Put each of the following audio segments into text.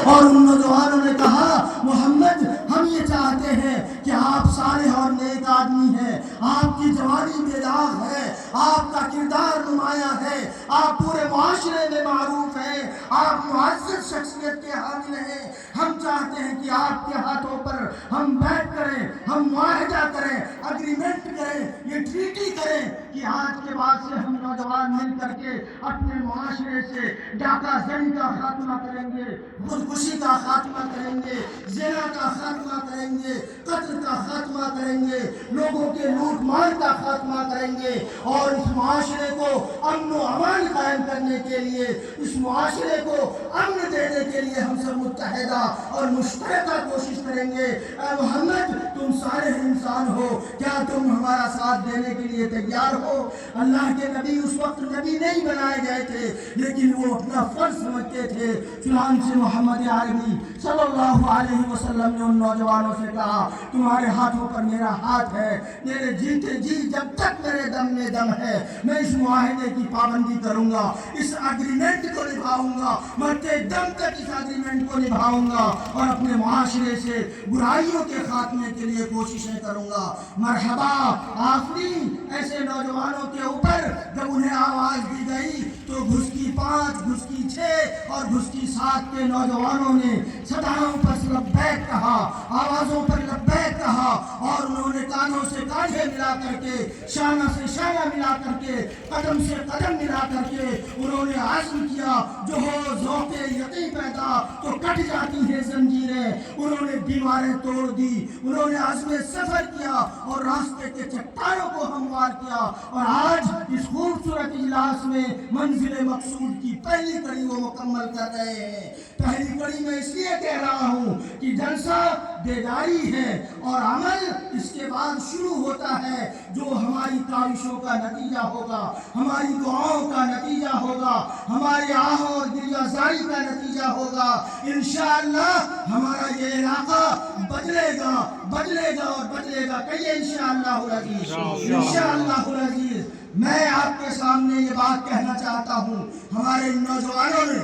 اور ان نوجوانوں نے کہا محمد ہم یہ چاہتے ہیں کہ آپ صالح اور نیک آدمی ہیں، آپ کی جوانی بے داغ ہے، آپ کا کردار نمایاں ہے، آپ پورے معاشرے میں معروف ہیں، آپ معزز شخصیت کے حامل ہیں، ہم چاہتے ہیں کہ آپ کے ہاتھوں پر ہم بیٹھ کریں، ہم معاہدہ کریں، اگریمنٹ کریں، یہ ٹریٹی کریں کہ آج کے بعد سے ہم نوجوان مل کر کے اپنے معاشرے سے ڈاکہ زنی کا خاتمہ کریں گے، خودکشی کا خاتمہ کریں گے، زنا کا خاتمہ کریں گے، قتل کا خاتمہ کریں گے، لوگوں کے لوٹ مار کا خاتمہ کریں گے، اور اس معاشرے کو امن و امان قائم کرنے کے لیے، اس معاشرے کو امن دینے کے لیے ہم سب متحدہ اور مشترکہ کوشش کریں گے۔ اے محمد تم صالح انسان ہو، کیا تم ہمارا ساتھ دینے کے لیے تیار ہو؟ اللہ کے نبی اس وقت نبی نہیں بنائے گئے تھے، لیکن وہ اپنا فرض سمجھتے تھے۔ چنانچہ محمد عربی صلی اللہ علیہ وسلم نے ان نوجوانوں سے کہا تمہارے ہاتھوں پر میرا ہاتھ ہے، میرے جیتے جی جب تک میرے دم میں دم ہے میں اس معاہدے کی پابندی کروں گا، اس اگریمنٹ کو نبھاؤں گا، مرتے دم تک اس اگریمنٹ کو نبھاؤں گا اور اپنے معاشرے سے برائیوں کے خاتمے کے لیے کوششیں کروں گا۔ مرحبا آفرین ایسے نوجوانوں کے اوپر جب انہیں آواز دی گئی تو گھس کی 5 گھس کی 6 اور گھس کی 7 کے نوجوانوں نے صداؤں پر لبیک کہا، آوازوں پر لبیک کہا، اور انہوں نے کانوں سے کانھے ملا کر کے، شانہ سے شانہ ملا کر کے، قدم سے قدم ملا کر کے انہوں نے عزم کیا جو ہو ذوق یقین پیدا تو کٹ جاتی ہیں زنجیریں، انہوں نے دیواریں توڑ دی، انہوں نے عزم سفر کیا اور راستے کے چٹانوں کو ہموار کیا، اور آج اس خوبصورت اجلاس میں منزل مقصود کی پہلی کڑی وہ مکمل کر رہے ہیں۔ پہلی کڑی میں اس لیے کہہ رہا ہوں کہ جلسہ بیداری ہے اور عمل اس کے بعد شروع ہوتا ہے، جو ہماری کاوشوں کا نتیجہ ہوگا، ہماری دعاؤں کا نتیجہ ہوگا، ہمارے آہوں اور گریہ زاری کا نتیجہ ہوگا۔ انشاءاللہ ہمارا یہ علاقہ بدلے گا اور بدلے گا، کہیے انشاءاللہ العزیز، انشاءاللہ العزیز۔ میں آپ کے سامنے یہ بات کہنا چاہتا ہوں، ہمارے نوجوانوں نے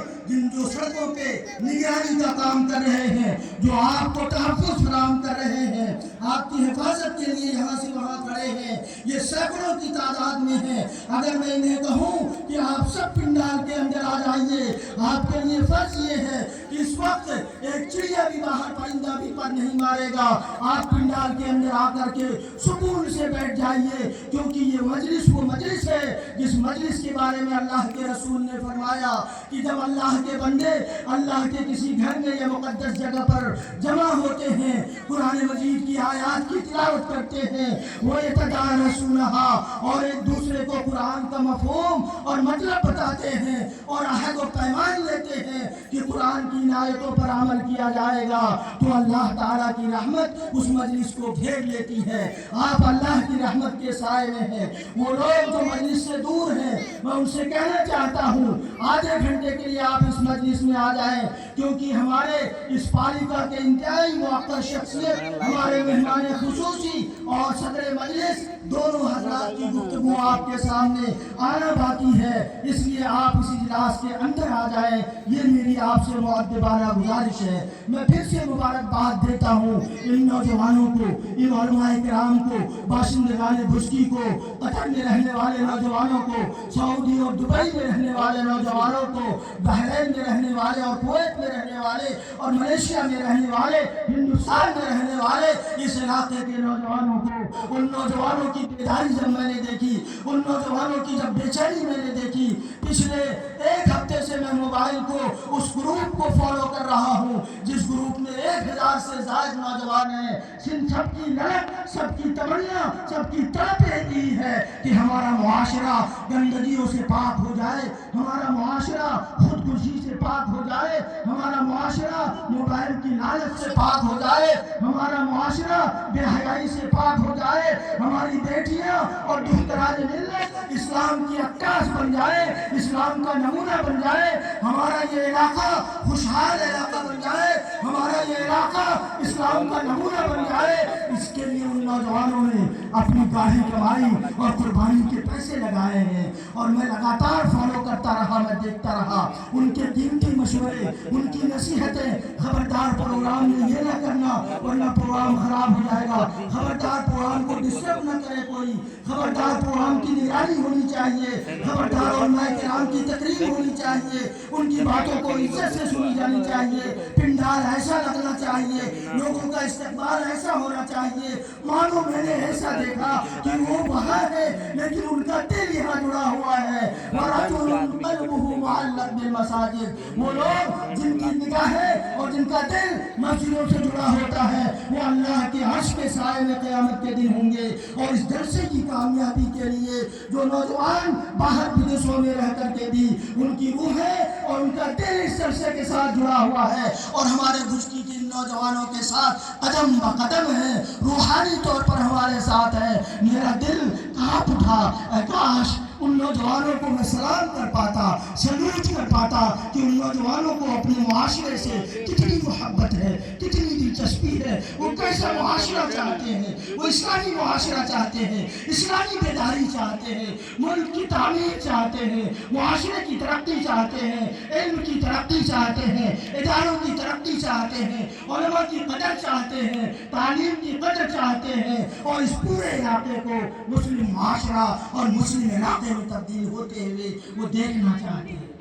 جو سڑکوں پہ نگرانی کا کام کر رہے ہیں، جو آپ کو تحفظ فراہم کر رہے ہیں، آپ کی حفاظت کے لیے یہاں سے وہاں کھڑے ہیں، یہ سینکڑوں کی تعداد میں ہیں۔ اگر میں انہیں کہوں کہ آپ سب پنڈال کے اندر آ جائیے، آپ کے لیے فرض یہ ہے کہ اس وقت ایک چڑیا بھی باہر، پرندہ بھی پر نہیں مارے گا، آپ پنڈال کے اندر آ کر کے سکون سے بیٹھ جائیے، کیونکہ یہ مجلس وہ مجلس ہے جس مجلس کے بارے میں اللہ کے رسول نے فرمایا کہ جب اللہ کے بندے اللہ کے کسی گھر میں یا مقدس جگہ پر جمع ہوتے ہیں، قرآن مجید کی آیات کی تلاوت کرتے ہیں، وہ یتدارسونہا، اور ایک دوسرے کو قرآن کا مفہوم اور مطلب بتاتے ہیں اور عہد و پیمان لیتے ہیں کہ قرآن کی آیتوں پر عمل کیا جائے گا، تو اللہ تعالیٰ کی رحمت اس مجلس کو گھیر لیتی ہے۔ آپ اللہ کی رحمت کے سائے میں ہیں۔ وہ لوگ جو مجلس سے دور ہیں، میں ان سے کہنا چاہتا ہوں آدھے گھنٹے کے لیے آپ اس مجلس میں آ جائیں، کیونکہ ہمارے اس پالیکا کے انتہائی موقر شخصیت، ہمارے مہمان خصوصی اور صدر مجلس دونوں حضرات کی گفتگو آپ کے سامنے آنا باقی ہے، اس لیے آپ اس اجلاس کے اندر آ جائیں، یہ میری آپ سے مؤدبانہ گزارش ہے۔ میں پھر سے مبارکباد دیتا ہوں ان نوجوانوں کو، ان علماء کرام کو، باشندگان بھسکی کو، قطر میں رہنے والے نوجوانوں کو، سعودی اور دبئی میں رہنے والے نوجوانوں کو، بحرین میں رہنے والے اور کویت میں رہنے والے اور ملیشیا میں رہنے والے، ہندوستان میں رہنے والے اس علاقے کے نوجوانوں کو، ان نوجوانوں کی بیداری جب میں نے دیکھی، ان نوجوانوں کی جب بے چینی میں نے دیکھی، پچھلے 1 ہفتے سے میں موبائل کو اس گروپ کو فالو کر رہا ہوں جس گروپ میں 1000 سے زائد نوجوان ہیں، سب کی لڑک، سب کی تمنا، سب کی طلب یہ ہے کہ ہمارا معاشرہ گندگیوں سے پاک ہو جائے، ہمارا معاشرہ خودکشی سے پاک ہو جائے، ہمارا معاشرہ موبائل کی لالچ سے پاک ہو جائے، ہمارا معاشرہ بے حیائی سے پاک ہو جائے، ہماری بیٹیاں اور دختراج ملت اسلام کی عکاس بن جائے، اسلام کا نمونہ بن جائے، ہمارا یہ علاقہ خوشحال علاقہ بن جائے، ہمارا یہ علاقہ علاقہ اسلام کا نمونہ بن جائے، اس کے لیے ان نوجوانوں نے اپنی گاڑی کمائی اور قربانی کے پیسے لگائے ہیں، اور میں لگاتار فالو کرتا رہا، میں دیکھتا رہا ان کے قیمتی مشورے، ان کی نصیحتیں، خبردار پروگرام میں یہ نہ کرنا ورنہ پروگرام خراب ہو جائے گا، خبردار پروگرام کو ڈسٹرب نہ کرے کوئی، خبردار پروگرام کی نگرانی ہونی چاہیے، خبردار علماء کرام کی تقریر ہونی چاہیے، ان کی باتوں کو عزت سے سنی جانی چاہیے، پنڈال ایسا لگنا چاہیے، لوگوں کا استقبال ایسا ہونا چاہیے، مانو میں نے ایسا دیکھا کہ وہ وہاں ہے لیکن ان کا دل یہاں جڑا ہوا ہے، وَرَجُلٌ قَلْبُهُ مُعَلَّقٌ بِالْمَسَاجِدِ، وہ لوگ جن کی نگاہیں اور جن کا دل مسجدوں سے جڑا ہوتا ہے وہ اللہ کے عرش کے سائے میں قیامت کے دن ہوں گے۔ اور اس جلسے کی کامیابی کے لیے جو نوجوان باہر بدیسوں میں رہ کر کے بھی ان کی روحیں اور ان کا دل اس جلسے کے ساتھ جڑا ہوا ہے اور ہمارے بجکی کے نوجوانوں کے ساتھ قدم بقدم ہے، روحانی طور پر ہمارے ساتھ ہے، میرا دل کانپ اٹھا، اے کاش ان نوجوانوں کو میں سلام کر پاتا، سلوٹ کر پاتا کہ ان نوجوانوں کو اپنے معاشرے سے کتنی محبت ہے، کتنی دلچسپی ہے، وہ کیسا معاشرہ چاہتے ہیں، وہ اسلامی معاشرہ چاہتے ہیں، اسلامی بیداری چاہتے ہیں، ملک کی تعمیر چاہتے ہیں، معاشرے کی ترقی چاہتے ہیں، علم کی ترقی چاہتے ہیں، اداروں کی ترقی چاہتے ہیں، علماء کی قدر چاہتے ہیں، تعلیم کی قدر چاہتے ہیں، اور اس پورے علاقے کو مسلم معاشرہ اور مسلم علاقے میں تبدیل ہوتے ہوئے وہ دیکھنا چاہتے ہیں۔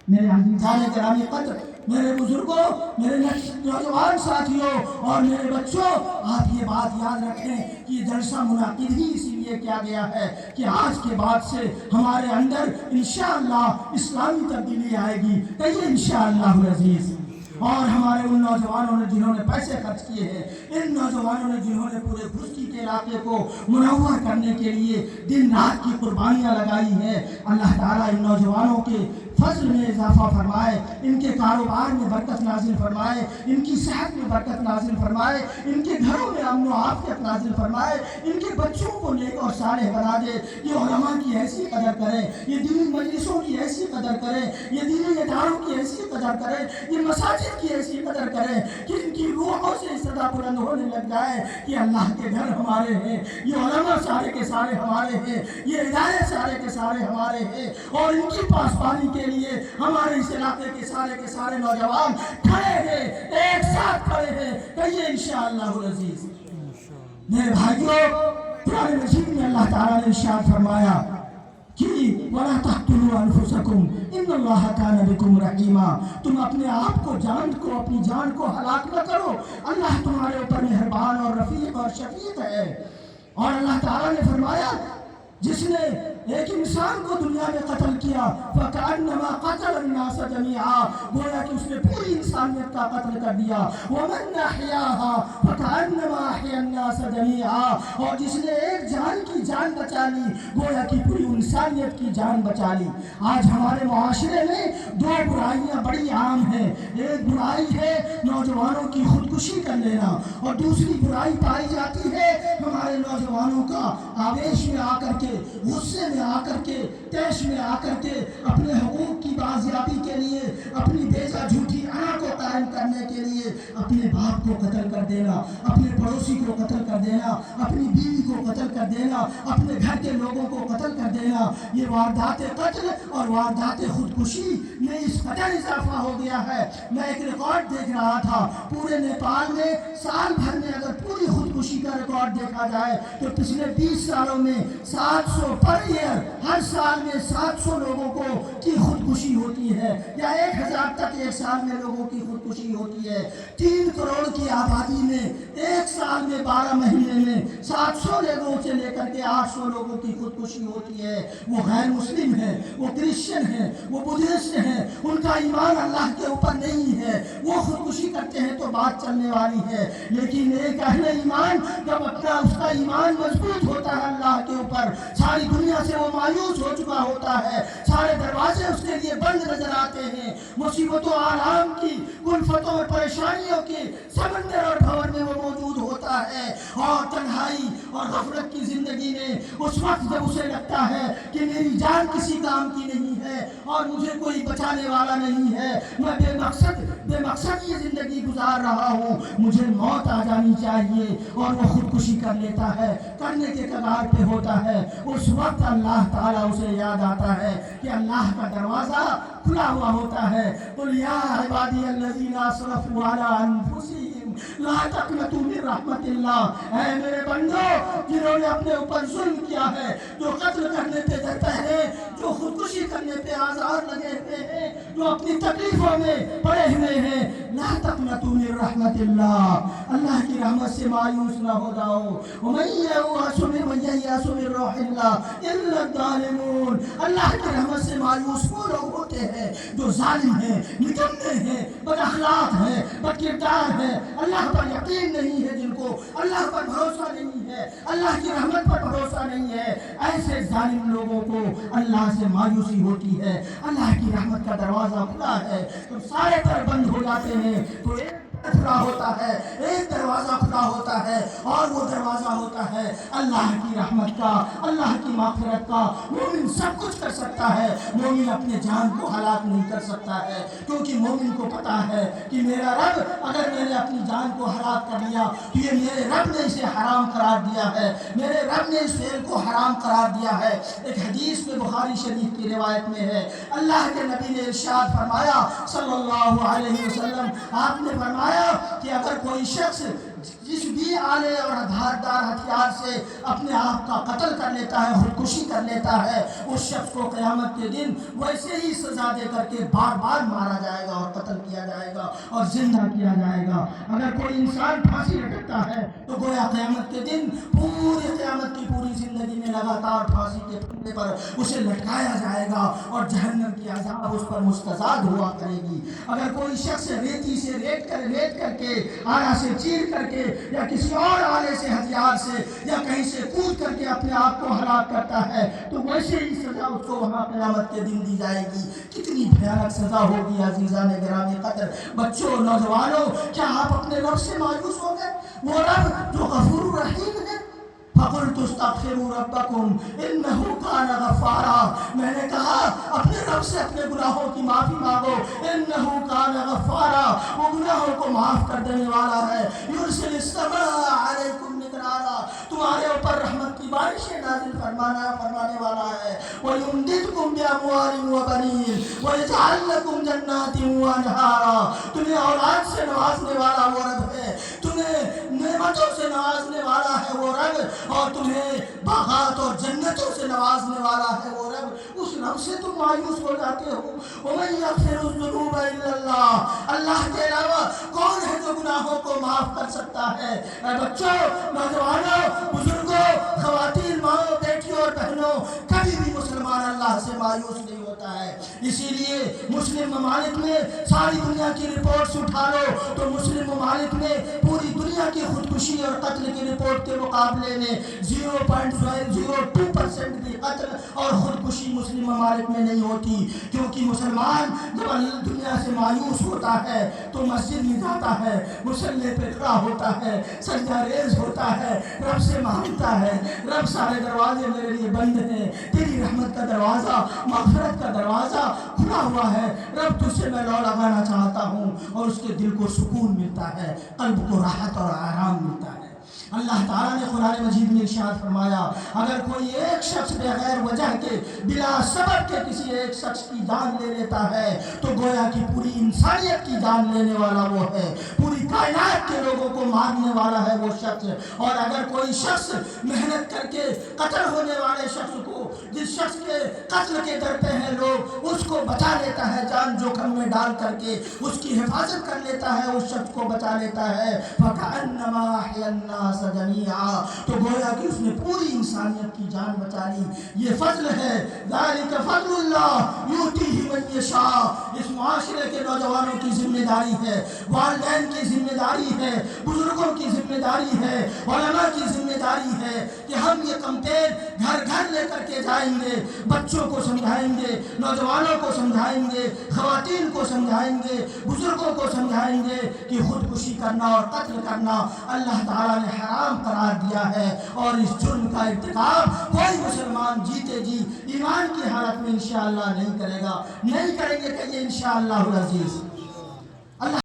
میرے عزیزان گرامی قدر، میرے بزرگوں، میرے نوجوان ساتھیوں اور میرے بچوں، آپ یہ بات یاد رکھیں کہ یہ جلسہ منعقد ہی اسی لیے کیا گیا ہے کہ آج کے بعد سے ہمارے اندر انشاءاللہ اسلامی تبدیلی آئے گی، کہیے انشاءاللہ العزیز۔ اور ہمارے ان نوجوانوں نے جنہوں نے پیسے خرچ کیے ہیں، ان نوجوانوں نے جنہوں نے پورے بھسکی کے علاقے کو منور کرنے کے لیے دن رات کی قربانیاں لگائی ہیں، اللہ تعالیٰ ان نوجوانوں کے فضل میں اضافہ فرمائے، ان کے کاروبار میں برکت نازل فرمائے، ان کی صحت میں برکت نازل فرمائے، ان کے گھروں میں امن و عافیت نازل فرمائے، ان کے بچوں کو نیک اور صالح بنا دے، یہ علماء کی ایسی قدر کریں، یہ دینی مجلسوں کی ایسی قدر کریں، یہ دینی اداروں کی ایسی قدر کریں، یہ مساجد کی ایسی قدر کریں کہ ان کی روحوں سے صدا بلند ہونے لگ جائے کہ اللہ کے گھر ہمارے ہیں، یہ علماء سارے کے سارے ہمارے ہیں، یہ ادارے سارے کے سارے ہمارے ہیں، اور ان کی پاسبانی کے لیے ہمارے اس علاقے کے سارے نوجوان کھڑے ہیں، ایک ساتھ کھڑے ہیں، کہیے انشاءاللہ العزیز۔ میرے بھائیوں، قرآن مجید میں اللہ تعالیٰ نے ارشاد فرمایا کہ وَلَا تَقْتُلُوا أَنفُسَكُمْ إِنَّ اللَّهَ كَانَ بِكُمْ رَحِيمًا، تم اپنے آپ کو اپنی جان کو ہلاک نہ کرو، اللہ تمہارے اوپر مہربان اور رفیق اور شفیق ہے۔ اور اللہ تعالیٰ نے فرمایا جس نے ایک انسان کو دنیا میں قتل کیا فَكَأَنَّمَا قَتَلَ النَّاسَ جَمِيعًا، گویا کہ اس نے پوری انسانیت کا قتل کر دیا، وَمَنْ أَحْيَاهَا فَكَأَنَّمَا أَحْيَا النَّاسَ جَمِيعًا، اور جس نے ایک جان کی جان بچا لی گویا کہ پوری انسانیت کی جان بچا لی۔ آج ہمارے معاشرے میں دو برائیاں بڑی عام ہیں، ایک برائی ہے نوجوانوں کی خودکشی کر لینا، اور دوسری برائی پائی جاتی ہے ہمارے نوجوانوں کا آویش میں آ کر کے، غصے میں آ کر کے، تیش میں آ کر کے اپنے حقوق کی بازیابی کے لیے، اپنی بیجا جھوٹی انا کو قائم کرنے کے لیے اپنے باپ کو قتل کر دینا، اپنے پڑوسی کو قتل کر دینا، اپنی بیوی کو قتل کر دینا، اپنے گھر کے لوگوں کو قتل کر دینا۔ یہ واردات قتل اور واردات خودکشی میں اس قدر اضافہ ہو گیا ہے، میں ایک ریکارڈ دیکھ رہا تھا، پورے نیپال میں سال بھر میں اگر پوری خودکشی کا ریکارڈ دیکھا جائے تو پچھلے 20 سالوں میں 700 پر ایئر، ہر سال میں 700 لوگوں کو کی خودکشی ہوتی ہے، یا 1000 تک ایک سال میں لوگوں کی خودکشی ہوتی ہے۔ 3 کروڑ کی آبادی میں ایک سال میں 12 مہینے میں 700 لوگوں سے لے کر کے 800 لوگوں کی خودکشی ہوتی ہے۔ وہ غیر مسلم ہیں، وہ کرسچن ہیں، وہ بدھسٹ ہیں، ان کا ایمان اللہ کے اوپر نہیں ہے، وہ خودکشی کرتے ہیں تو بات چلنے والی ہے، لیکن ایک اہل ایمان جب اپنا اس کا ایمان مضبوط ہوتا ہے اللہ کے اوپر، ساری دنیا سے وہ مایوس ہو چکا ہوتا ہے، سارے دروازے اس کے لیے بند نظر آتے ہیں، مصیبتوں آرام کی، الفتوں اور پریشانیوں کے سمندر اور بھور میں وہ موجود ہوتا ہے، اور تنہائی اور غفلت کی زندگی میں اس وقت جب اسے لگتا ہے کہ میری جان کسی کام کی نہیں ہے، اور مجھے کوئی بچانے والا نہیں ہے، میں بے مقصد یہ زندگی گزار رہا ہوں، مجھے موت آ جانی چاہیے، اور وہ خودکشی کر لیتا ہے، کرنے کے کگار پہ ہوتا ہے، اس وقت اللہ تعالیٰ اسے یاد آتا ہے کہ اللہ کا دروازہ کھلا ہوا ہوتا ہے۔ قل یا عبادی الذین اسرفوا علی انفسہم لا تقنطوا من رحمت اللہ، اے میرے بندو جنہوں نے اپنے اوپر ظلم کیا ہے، جو قتل کرنے پہ ڈرتے ہیں، جو خودکشی کرنے پہ آزار لگے ہوئے ہیں، جو اپنی تکلیفوں میں پڑے ہوئے ہیں، لا تقنطوا من رحمت اللہ، اللہ کی رحمت سے مایوس نہ ہو جاؤ۔ ومن ییأس من روح اللہ الا الظالمون، اللہ کی رحمت سے مایوس وہ لوگ ہوتے ہیں جو ظالم ہیں، نکمے ہیں، بد اخلاق ہیں، بد کردار ہیں، اللہ پر یقین نہیں ہے، جن کو اللہ پر بھروسہ نہیں ہے، اللہ کی رحمت پر بھروسہ نہیں ہے، ایسے ظالم لوگوں کو اللہ سے مایوسی ہوتی ہے۔ اللہ کی رحمت کا دروازہ کھلا ہے تو سارے در بند ہو جاتے ہیں، تو ایک کھلا ہوتا ہے، ایک دروازہ کھلا ہوتا ہے، اور وہ دروازہ ہوتا ہے اللہ کی رحمت کا، اللہ کی مغفرت کا۔ مومن سب کچھ کر سکتا ہے، مومن اپنے جان کو ہلاک نہیں کر سکتا ہے، کیونکہ مومن کو پتا ہے کہ میرا رب اگر میں نے اپنی جان کو ہلاک کر لیا تو یہ میرے رب نے اسے حرام قرار دیا ہے، میرے رب نے اس فعل کو حرام قرار دیا ہے۔ ایک حدیث میں بخاری شریف کی روایت میں ہے، اللہ کے نبی نے ارشاد فرمایا صلی اللہ علیہ وسلم، آپ نے فرمایا کہ اگر کوئی شخص جس بھی آلے اور دھاردار ہتھیار سے اپنے آپ کا قتل کر لیتا ہے، خودکشی کر لیتا ہے، اس شخص کو قیامت کے دن ویسے ہی سزا دے کر کے بار بار مارا جائے گا اور قتل کیا جائے گا اور زندہ کیا جائے گا۔ اگر کوئی انسان پھانسی لٹکتا ہے تو گویا قیامت کے دن پوری قیامت کی پوری زندگی میں لگاتار پھانسی کے پھندے پر اسے لٹکایا جائے گا اور جہنم کی عذاب اس پر مستزاد ہوا کرے گی۔ اگر کوئی شخص ریتی سے ریت کر کے آرا سے چیر کر کے یا کسی اور آلے سے ہتھیار سے یا کہیں سے کود کر کے اپنے آپ کو ہلاک کرتا ہے تو ویسے ہی سزا اس کو وہاں قیامت کے دن دی جائے گی۔ کتنی بھیانک سزا ہوگی عزیزان گرامی قدر، بچوں، نوجوانوں، کیا آپ اپنے رب سے مایوس ہو گئے؟ وہ رب جو غفور رحیم ہے، فَقُلْتُ اسْتَغْفِرُوا رَبَّكُمْ إِنَّهُ كَانَ غَفَّارًا، میں نے کہا اپنے رب سے اپنے گناہوں کی معافی مانگو، إِنَّهُ كَانَ غَفَّارًا، وہ گناہوں کو معاف کر دینے والا ہے، يُرْسِلِ السَّمَاءَ عَلَيْكُمْ مِدْرَارًا، تمہارے اوپر رحمت کی بارشیں نازل فرمانے والا ہے، وَيُمْدِدْكُمْ بِأَمْوَالٍ وَبَنِينَ وَيَجْعَلْ لَكُمْ جَنَّاتٍ وَأَنْهَارًا، تمہیں اولاد سے نوازنے والا وہ رب ہے، تمہیں نعمتوں سے نوازنے والا ہے وہ رب، اور تمہیں باغات اور جنتوں سے نوازنے والا ہے وہ رب۔ اس رب سے تم مایوس ہو جاتے ہو۔ وَمَن يَغْفِرُ الذُّنُوبَ إِلَّا اللَّهُ، اللہ کے علاوہ کون ہے جو گناہوں کو معاف کر سکتا ہے؟ اے بچوں، نوجوانوں، بزرگوں، خواتین، ماؤں، بیٹیوں اور بہنوں، کبھی بھی مسلمان اللہ سے مایوس نہیں ہوتا ہے۔ اسی لیے مسلم ممالک میں ساری دنیا کی رپورٹس اٹھا لو تو مسلم ممالک میں پوری دنیا کی خودکشی اور قتل کی رپورٹ کے مقابلے میں 0.02% بھی قتل اور خودکشی مسلم ممالک میں نہیں ہوتی، کیونکہ مسلمان جب دنیا سے مایوس ہوتا ہے تو مسجد میں جاتا ہے، مصلی پہ کھڑا ہوتا ہے، سجدہ ریز ہوتا ہے، رب سے مانگتا ہے، رب سارے دروازے میرے لیے بند ہیں، تیری رحمت کا دروازہ، مغفرت کا دروازہ کھلا ہوا ہے، رب تجھ سے میں لو لگانا چاہتا ہوں، اور اس کے دل کو سکون ملتا ہے، قلب کو راحت اور آرام ملتا ہے۔ اللہ تعالیٰ نے قرآن مجید میں ارشاد فرمایا، اگر کوئی ایک شخص بغیر وجہ کے بلا سبب کے کسی ایک شخص کی جان لے لیتا ہے تو گویا کہ پوری انسانیت کی جان لینے والا وہ ہے، پوری کائنات کے لوگوں کو مارنے والا ہے وہ شخص۔ اور اگر کوئی شخص محنت کر کے قتل ہونے والے شخص کو، جس شخص کے قتل کے ڈر پہ ہیں لوگ، اس کو بچا لیتا ہے، جان جوکھم میں ڈال کر کے اس کی حفاظت کر لیتا ہے، اس شخص کو بچا لیتا ہے، فَكَأَنَّمَا أَحْيَا النَّاسَ جَمِيعًا، تو گویا کہ اس نے پوری انسانیت کی جان بچا لی۔ یہ فضل ہے، ذَلِكَ فَضْلُ اللَّهِ يُؤْتِيهِ مَن من یشاء۔ اس معاشرے کے نوجوانوں کی ذمہ داری ہے، والدین کی ذمہ داری ہے، بزرگوں کی ذمہ داری ہے، علماء کی ذمہ داری ہے کہ ہم یہ کمپین گھر گھر لے کر کے جائیں گے، بچوں کو سمجھائیں گے، نوجوانوں کو سمجھائیں گے، خواتین کو سمجھائیں گے، بزرگوں کو سمجھائیں گے کہ خودکشی کرنا اور قتل کرنا اللہ تعالیٰ نے حرام قرار دیا ہے، اور اس جرم کا ارتکاب کوئی مسلمان جیتے جی ایمان کی حالت میں انشاءاللہ نہیں کرے گا، نہیں کریں گے کہ یہ انشاءاللہ العزیز۔